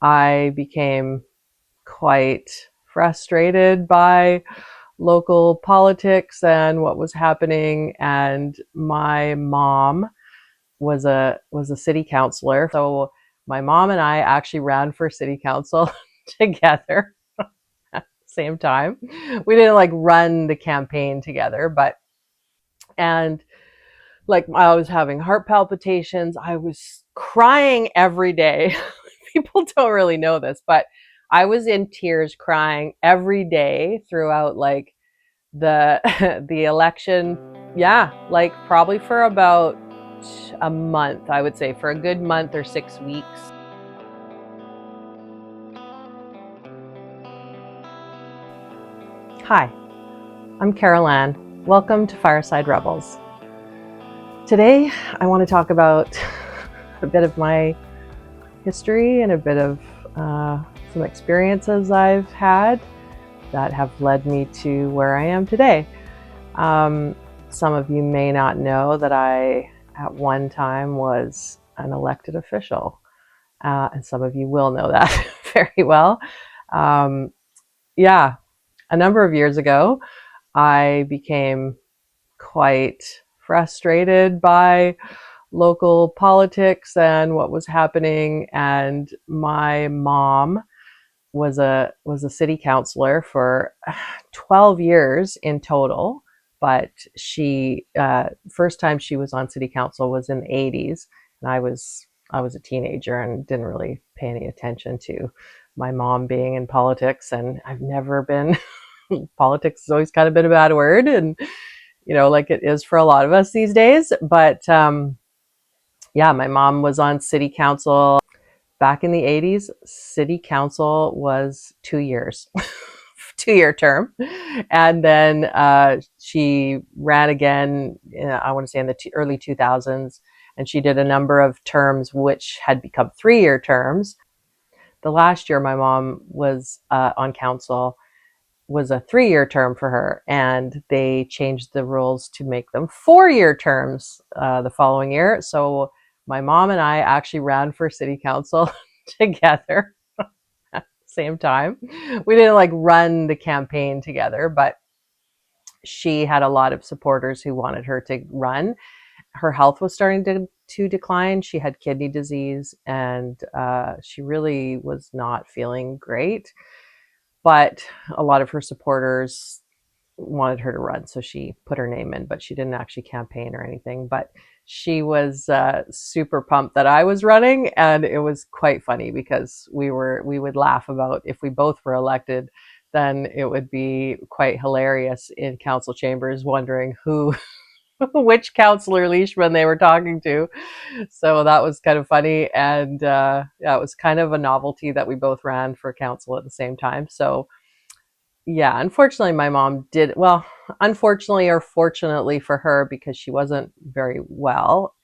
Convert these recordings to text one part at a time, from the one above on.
I became quite frustrated by local politics and what was happening. And my mom was a city councillor. So my mom and I actually ran for city council together at the same time. We didn't like run the campaign together, but and like I was having heart palpitations. I was crying every day. People don't really know this, but I was in tears crying every day throughout like the the election. Yeah, like probably for about a month, I would say, for a good month or 6 weeks. Hi, I'm CaroleAnn. Welcome to Fireside Rebels. Today, I want to talk about a bit of my history and a bit of some experiences I've had that have led me to where I am today. Some of you may not know that I, at one time, was an elected official, and some of you will know that very well. Um, yeah, a number of years ago, I became quite frustrated by local politics and what was happening. And my mom was a city councillor for 12 years in total. But she first time she was on city council was in the 80s, and I was a teenager and didn't really pay any attention to my mom being in politics, and I've never been. Politics has always kind of been a bad word, and like it is for a lot of us these days. But yeah, my mom was on city council back in the 80s. City council was 2 years, 2 year term. And then she ran again, I want to say in the early 2000s. And she did a number of terms which had become 3 year terms. The last year my mom was on council was a 3 year term for her, and they changed the rules to make them 4 year terms the following year. So my mom and I actually ran for city council together at the same time. We didn't like run the campaign together, but she had a lot of supporters who wanted her to run. Her health was starting to decline. She had kidney disease, and she really was not feeling great. But a lot of her supporters wanted her to run, so she put her name in, but she didn't actually campaign or anything. But she was super pumped that I was running, and it was quite funny because we would laugh about if we both were elected, then it would be quite hilarious in council chambers wondering who which Councillor Leishman they were talking to. So that was kind of funny, and yeah, it was kind of a novelty that we both ran for council at the same time. So yeah, unfortunately, my mom did well. Unfortunately, or fortunately for her, because she wasn't very well,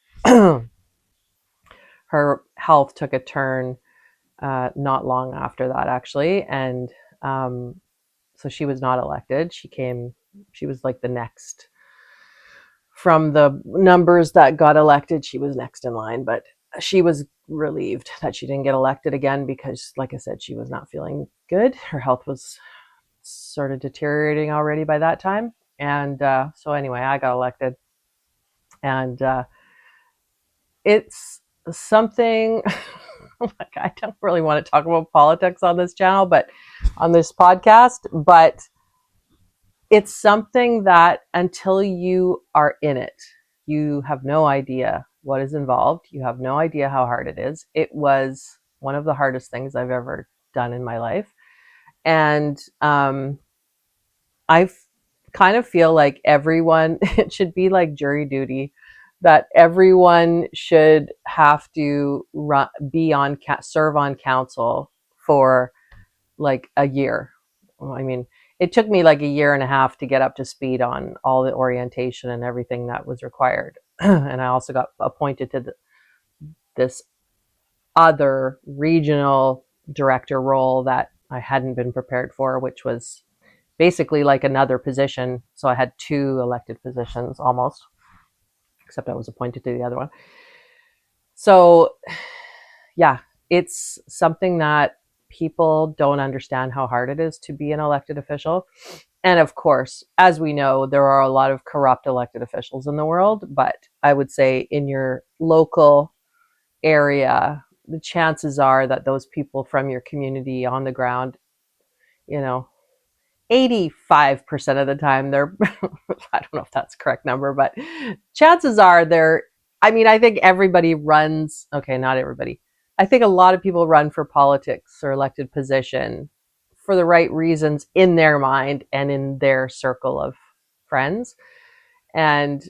her health took a turn not long after that, actually, and so she was not elected. She was like the next from the numbers that got elected. She was next in line, but she was relieved that she didn't get elected again because, like I said, she was not feeling good. Her health was sort of deteriorating already by that time. And so anyway, I got elected, and it's something like I don't really want to talk about politics on this channel, but on this podcast, but it's something that until you are in it, you have no idea what is involved. You have no idea how hard it is. It was one of the hardest things I've ever done in my life. And I kind of feel like everyone, it should be like jury duty, that everyone should have to serve on council for like a year. I mean, it took me like a year and a half to get up to speed on all the orientation and everything that was required. And I also got appointed to this other regional director role that I hadn't been prepared for, which was basically like another position. So I had two elected positions almost, except I was appointed to the other one. So yeah, it's something that people don't understand how hard it is to be an elected official. And of course, as we know, there are a lot of corrupt elected officials in the world, but I would say in your local area, the chances are that those people from your community on the ground, you know, 85% of the time they're I don't know if that's the correct number, but chances are they're, I mean, I think everybody runs, okay, not everybody. I think a lot of people run for politics or elected position for the right reasons in their mind and in their circle of friends. And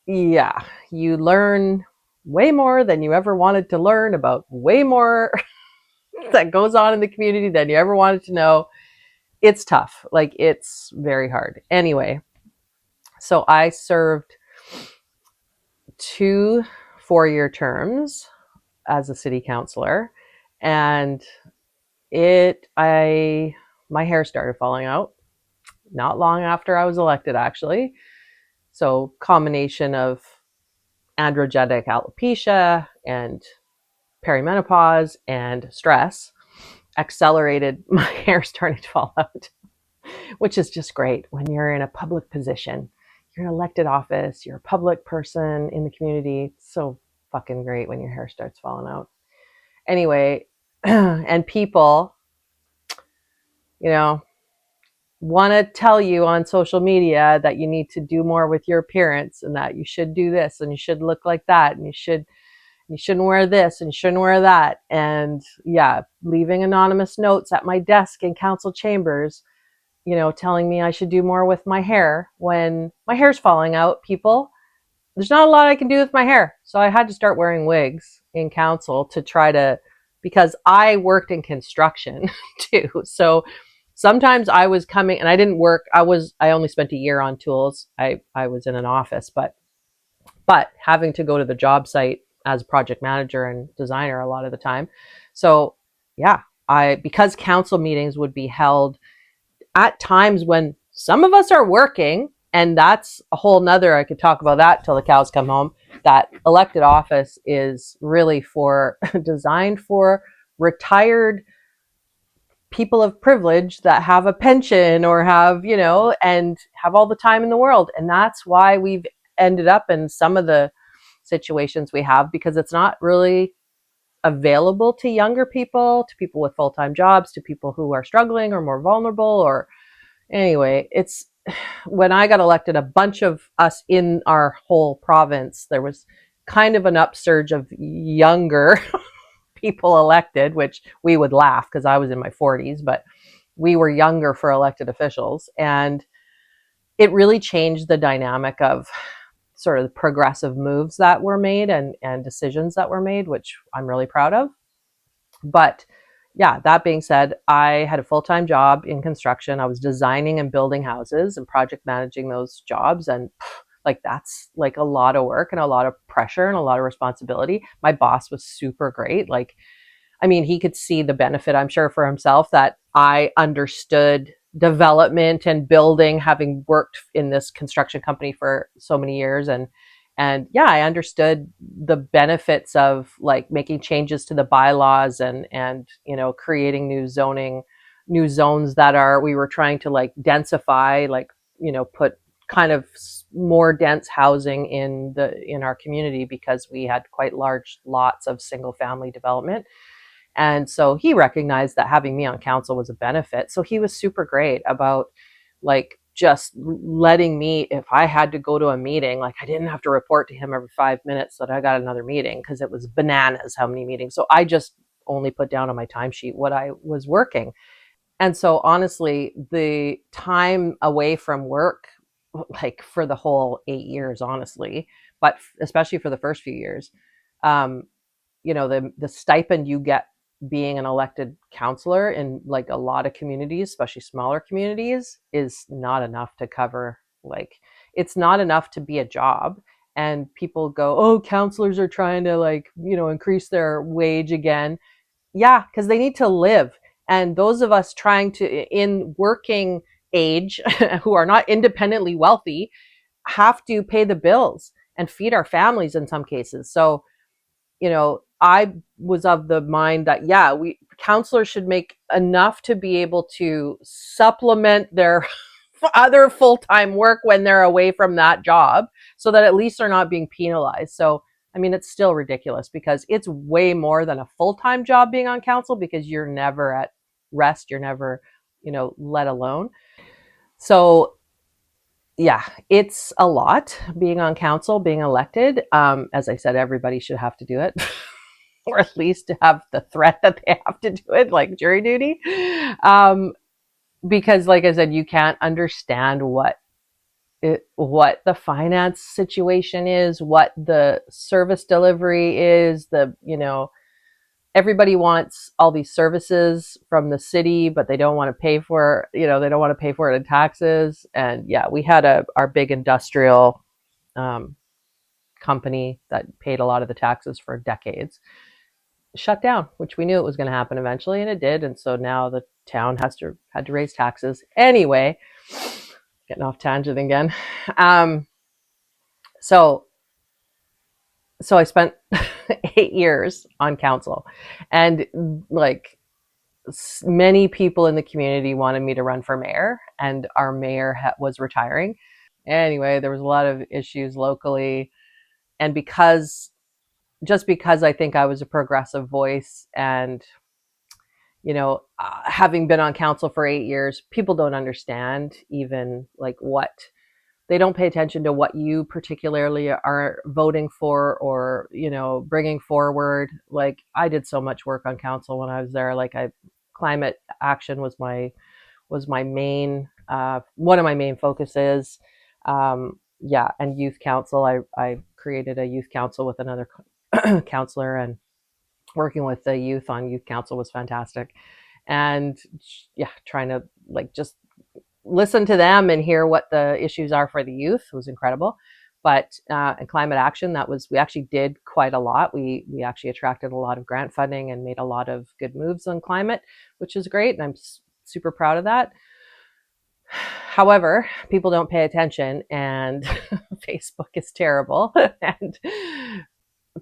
yeah, you learn way more than you ever wanted to learn about way more that goes on in the community than you ever wanted to know. It's tough. Like, it's very hard. Anyway, so I served 2 4-year terms as a city councillor, and my hair started falling out not long after I was elected, actually. So combination of androgenic alopecia and perimenopause and stress accelerated my hair starting to fall out, which is just great when you're in a public position. You're in an elected office, you're a public person in the community. It's so fucking great when your hair starts falling out. Anyway, and people, you know, want to tell you on social media that you need to do more with your appearance and that you should do this and you should look like that and you shouldn't wear this and you shouldn't wear that. And yeah, leaving anonymous notes at my desk in council chambers, you know, telling me I should do more with my hair when my hair's falling out. People, there's not a lot I can do with my hair. So I had to start wearing wigs in council to try to, because I worked in construction too. So sometimes I was coming and I didn't work. I only spent a year on tools. I was in an office, but having to go to the job site as project manager and designer a lot of the time. So yeah, because council meetings would be held at times when some of us are working, and that's a whole nother, I could talk about that till the cows come home. That elected office is really designed for retired people of privilege that have a pension or have, you know, and have all the time in the world. And that's why we've ended up in some of the situations we have, because it's not really available to younger people, to people with full-time jobs, to people who are struggling or more vulnerable. Or anyway, it's, when I got elected, a bunch of us in our whole province, there was kind of an upsurge of younger people elected, which we would laugh because I was in my 40s, but we were younger for elected officials. And it really changed the dynamic of sort of the progressive moves that were made and decisions that were made, which I'm really proud of. But yeah, that being said, I had a full-time job in construction. I was designing and building houses and project managing those jobs. And like, that's like a lot of work and a lot of pressure and a lot of responsibility. My boss was super great. Like, I mean, he could see the benefit, I'm sure, for himself, that I understood development and building, having worked in this construction company for so many years. And yeah, I understood the benefits of like making changes to the bylaws and, you know, creating new zones that we were trying to like densify, like, you know, put kind of more dense housing in our community because we had quite large lots of single family development. And so he recognized that having me on council was a benefit. So he was super great about like just letting me, if I had to go to a meeting, like I didn't have to report to him every 5 minutes that I got another meeting, because it was bananas how many meetings. So I just only put down on my timesheet what I was working. And so honestly, the time away from work, like for the whole 8 years, honestly, but especially for the first few years, you know, the stipend you get being an elected councillor in like a lot of communities, especially smaller communities, is not enough to cover, like, it's not enough to be a job. And people go, oh, councillors are trying to, like, you know, increase their wage again. Yeah, because they need to live. And those of us trying to, in working age, who are not independently wealthy, have to pay the bills and feed our families in some cases. So, you know, I was of the mind that, yeah, counselors should make enough to be able to supplement their other full-time work when they're away from that job, so that at least they're not being penalized. So, I mean, it's still ridiculous because it's way more than a full-time job being on council, because you're never at rest. You're never, let alone. So yeah, it's a lot being on council, being elected. As I said, everybody should have to do it. Or at least to have the threat that they have to do it, like jury duty. Because like I said, you can't understand what the finance situation is, what the service delivery is, everybody wants all these services from the city, but they don't want to pay for, they don't want to pay for it in taxes. And yeah, we had our big industrial company that paid a lot of the taxes for decades shut down, which we knew it was going to happen eventually, and it did. And so now the town had to raise taxes anyway. Getting off tangent again. So I spent 8 years on council, and like many people in the community wanted me to run for mayor, and our mayor was retiring. Anyway, there was a lot of issues locally, and because I think I was a progressive voice, and having been on council for 8 years, people don't understand even like what they don't pay attention to what you particularly are voting for, or bringing forward. Like, I did so much work on council when I was there. Like, climate action was my main one of my main focuses. Yeah, and youth council. I created a youth council with another counselor, and working with the youth on youth council was fantastic. And yeah, trying to like just listen to them and hear what the issues are for the youth was incredible. But in climate action, we actually did quite a lot. We actually attracted a lot of grant funding and made a lot of good moves on climate, which is great, and I'm super proud of that. However, people don't pay attention, and Facebook is terrible, and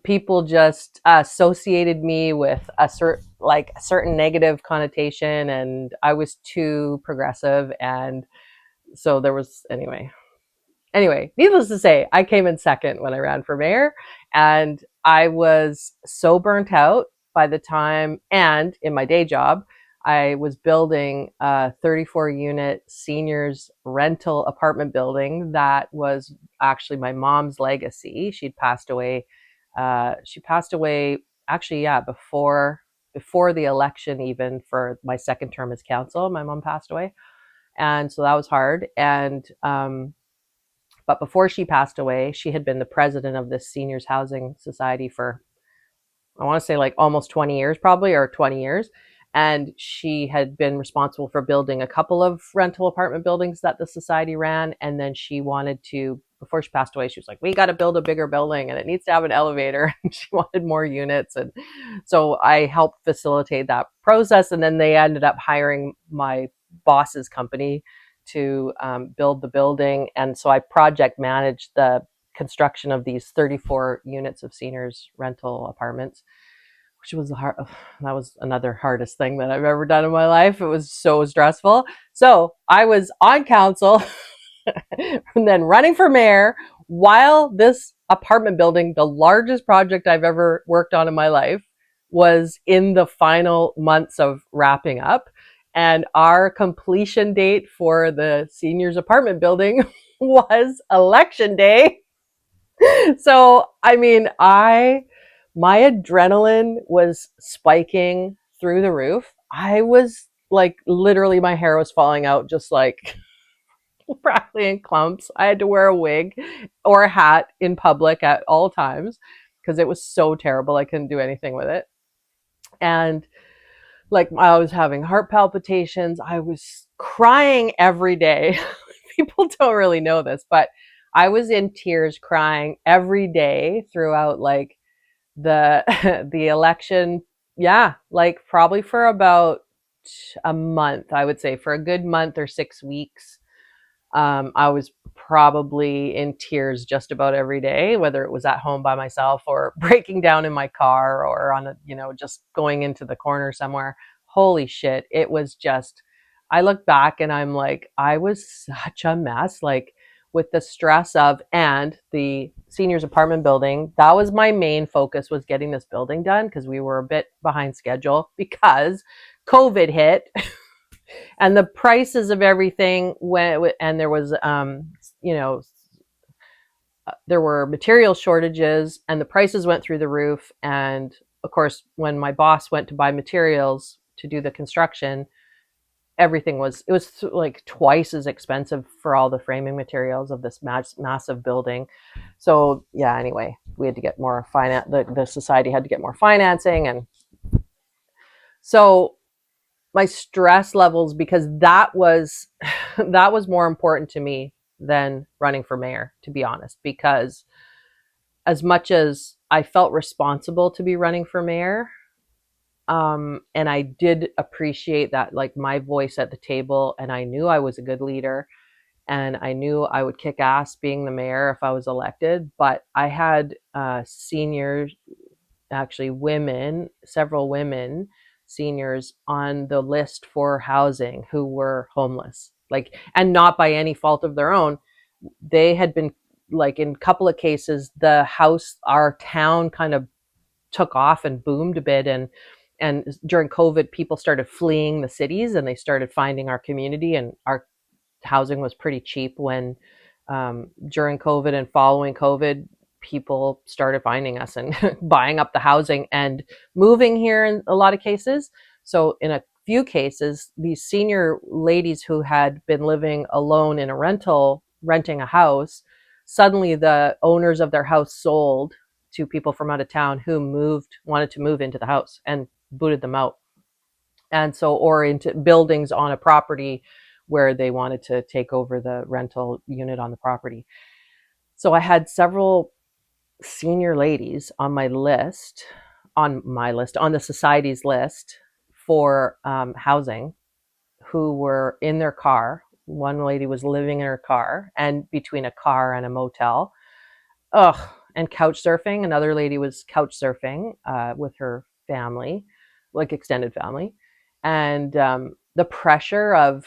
people just associated me with a certain negative connotation, and I was too progressive. And so there was, anyway, needless to say, I came in second when I ran for mayor, and I was so burnt out by the time, and in my day job, I was building a 34-unit seniors rental apartment building that was actually my mom's legacy. She'd passed away. She passed away actually, yeah, before the election, even for my second term as council, my mom passed away. And so that was hard. And but before she passed away, she had been the president of this seniors housing society for, I want to say, like almost 20 years, probably, or 20 years. And she had been responsible for building a couple of rental apartment buildings that the society ran. And then she wanted to, before she passed away, she was like, we got to build a bigger building, and it needs to have an elevator. And she wanted more units. And so I helped facilitate that process. And then they ended up hiring my boss's company to build the building. And so I project managed the construction of these 34 units of seniors rental apartments, which was that was another hardest thing that I've ever done in my life. It was so stressful. So I was on council and then running for mayor while this apartment building, the largest project I've ever worked on in my life, was in the final months of wrapping up. And our completion date for the seniors apartment building was election day. So, I mean, my adrenaline was spiking through the roof. I was like, literally, my hair was falling out, just like practically in clumps. I had to wear a wig or a hat in public at all times because it was so terrible. I couldn't do anything with it. And like, I was having heart palpitations. I was crying every day. People don't really know this, but I was in tears crying every day throughout like the the election. Yeah, like probably for about a month, I would say, for a good month or 6 weeks. I was probably in tears just about every day, whether it was at home by myself or breaking down in my car or on a, just going into the corner somewhere. Holy shit. It was just, I look back and I'm like, I was such a mess, like with the stress of, and the seniors apartment building. That was my main focus, was getting this building done because we were a bit behind schedule because COVID hit. And the prices of everything went, and there was you know there were material shortages and the prices went through the roof. And of course, when my boss went to buy materials to do the construction, everything was, it was like twice as expensive for all the framing materials of this massive building. So yeah, anyway, we had to get more finance, the society had to get more financing. And so my stress levels, because that was that was more important to me than running for mayor, to be honest, because as much as I felt responsible to be running for mayor, and I did appreciate that, like my voice at the table, and I knew I was a good leader, and I knew I would kick ass being the mayor if I was elected. But I had seniors, actually women, several women seniors on the list for housing who were homeless, like, and not by any fault of their own. They had been, like, in a couple of cases, the house, our town kind of took off and boomed a bit, and during COVID, people started fleeing the cities and they started finding our community, and our housing was pretty cheap when during COVID and following COVID, people started finding us and buying up the housing and moving here in a lot of cases. So in a few cases, these senior ladies who had been living alone in a renting a house, suddenly the owners of their house sold to people from out of town who wanted to move into the house, and booted them out. And so, or into buildings on a property where they wanted to take over the rental unit on the property. So I had several senior ladies on my list, on the society's list for housing, who were in their car. One lady was living in her car, and between a car and a motel. Ugh, and couch surfing. Another lady was couch surfing with her family, like extended family. And the pressure of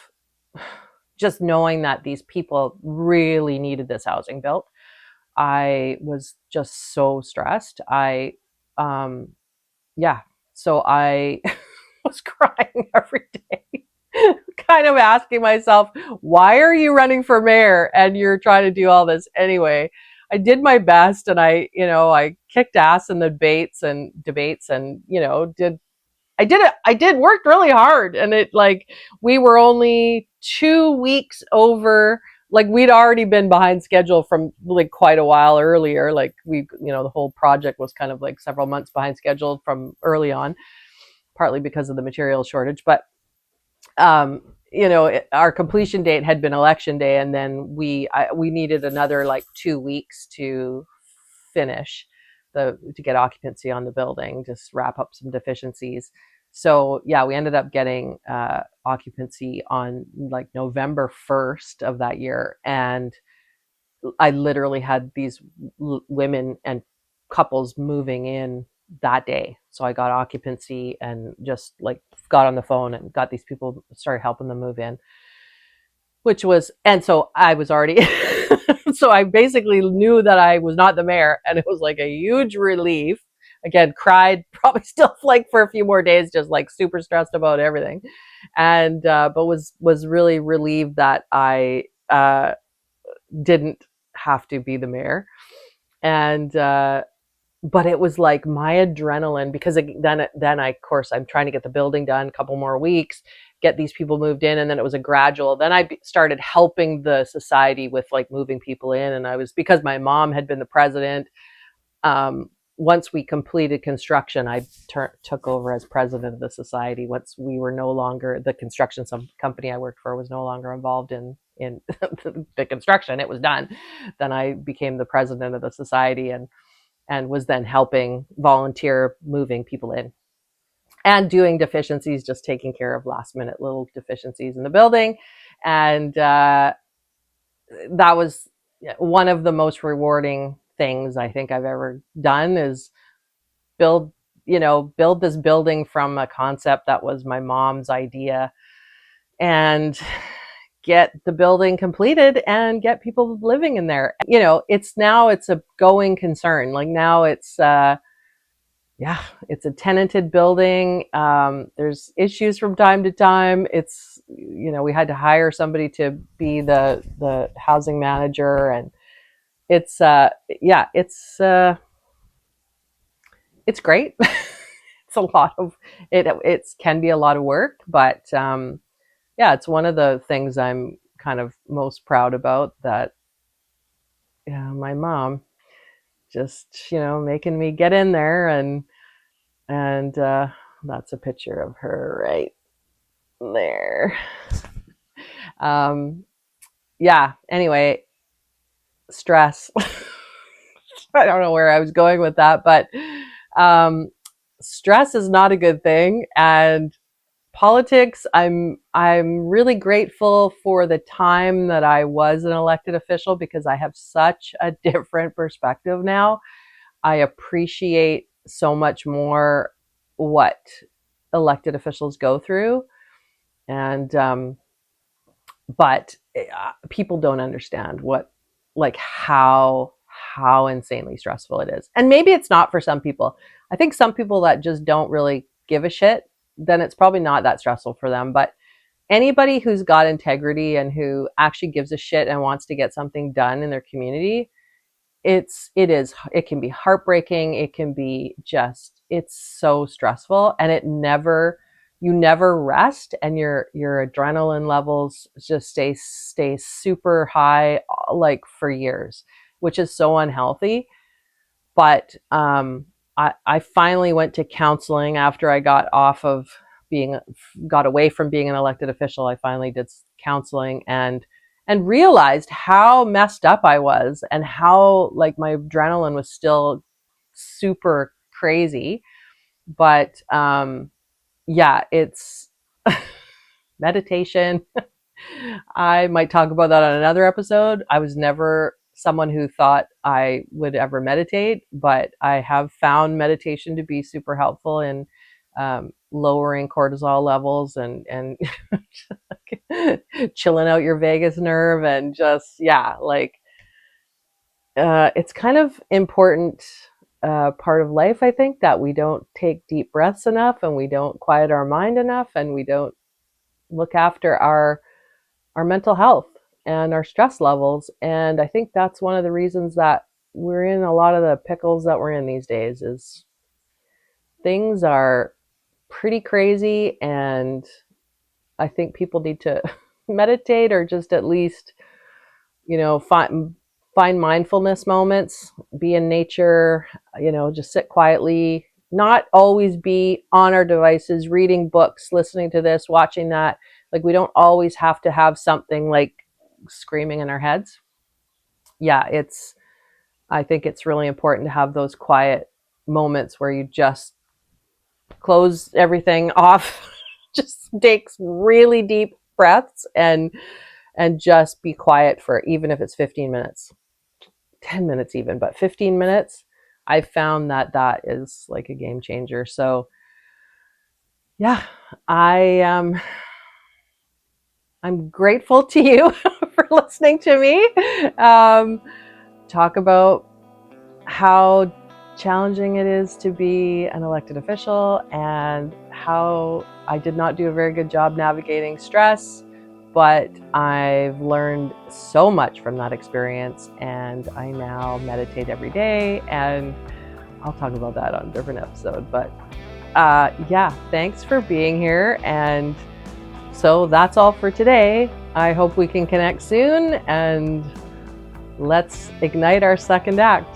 just knowing that these people really needed this housing built, I was just so stressed. Yeah, so I was crying every day, kind of asking myself, why are you running for mayor and you're trying to do all this anyway? I did my best, and I kicked ass in the debates, and I did work really hard. And it, like, we were only 2 weeks over, like we'd already been behind schedule from like quite a while earlier. Like the whole project was kind of like several months behind schedule from early on, partly because of the material shortage. But our completion date had been election day, and then we needed another like 2 weeks to finish to get occupancy on the building, just wrap up some deficiencies. So yeah, we ended up getting occupancy on like November 1st of that year, and I literally had these women and couples moving in that day. So I got occupancy and just like got on the phone and got these people, started helping them move in, and so I was already, so I basically knew that I was not the mayor, and it was like a huge relief. Again, cried probably still like for a few more days, just like super stressed about everything. And, but was really relieved that I didn't have to be the mayor. And, but it was like my adrenaline, because then of course I'm trying to get the building done, a couple more weeks, get these people moved in. And then it was a gradual, then I started helping the society with like moving people in. And because my mom had been the president, once we completed construction, I took over as president of the society. Once we were no longer, the construction company I worked for was no longer involved in the construction, it was done. Then I became the president of the society, and was then helping volunteer moving people in and doing deficiencies, just taking care of last minute little deficiencies in the building. And that was one of the most rewarding things I think I've ever done, is build build this building from a concept that was my mom's idea, and get the building completed and get people living in there. It's a going concern. Like now it's it's a tenanted building. There's issues from time to time. We had to hire somebody to be the housing manager, and it's great. It's a lot of it. It can be a lot of work, but it's one of the things I'm kind of most proud about, that my mom just making me get in there, and that's a picture of her right there. Anyway, stress. I don't know where I was going with that, but stress is not a good thing. And politics, I'm really grateful for the time that I was an elected official, because I have such a different perspective now. I appreciate so much more what elected officials go through, and but people don't understand how insanely stressful it is. And maybe it's not for some people. I think some people that just don't really give a shit, then it's probably not that stressful for them. But anybody who's got integrity and who actually gives a shit and wants to get something done in their community, it can be heartbreaking. It can be it's so stressful, and you never rest, and your adrenaline levels just stay super high, like for years, which is so unhealthy. But I finally went to counseling after I got away from being an elected official. I finally did counseling and realized how messed up I was, and how like my adrenaline was still super crazy. But it's meditation. I might talk about that on another episode. I was never someone who thought I would ever meditate, but I have found meditation to be super helpful in lowering cortisol levels, and chilling out your vagus nerve, and it's kind of important part of life, I think, that we don't take deep breaths enough, and we don't quiet our mind enough, and we don't look after our mental health and our stress levels. And I think that's one of the reasons that we're in a lot of the pickles that we're in these days, is things are pretty crazy, and I think people need to meditate, or just at least find mindfulness moments, be in nature, just sit quietly, not always be on our devices, reading books, listening to this, watching that. Like, we don't always have to have something like screaming in our heads. I think it's really important to have those quiet moments where you just close everything off, just takes really deep breaths, and just be quiet for, even if it's 15 minutes, 10 minutes even, but 15 minutes, I've found that is like a game changer. So I'm grateful to you for listening to me talk about how challenging it is to be an elected official, and how I did not do a very good job navigating stress, but I've learned so much from that experience, and I now meditate every day, and I'll talk about that on a different episode. But thanks for being here. And so that's all for today. I hope we can connect soon, and let's ignite our second act.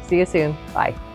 See you soon. Bye.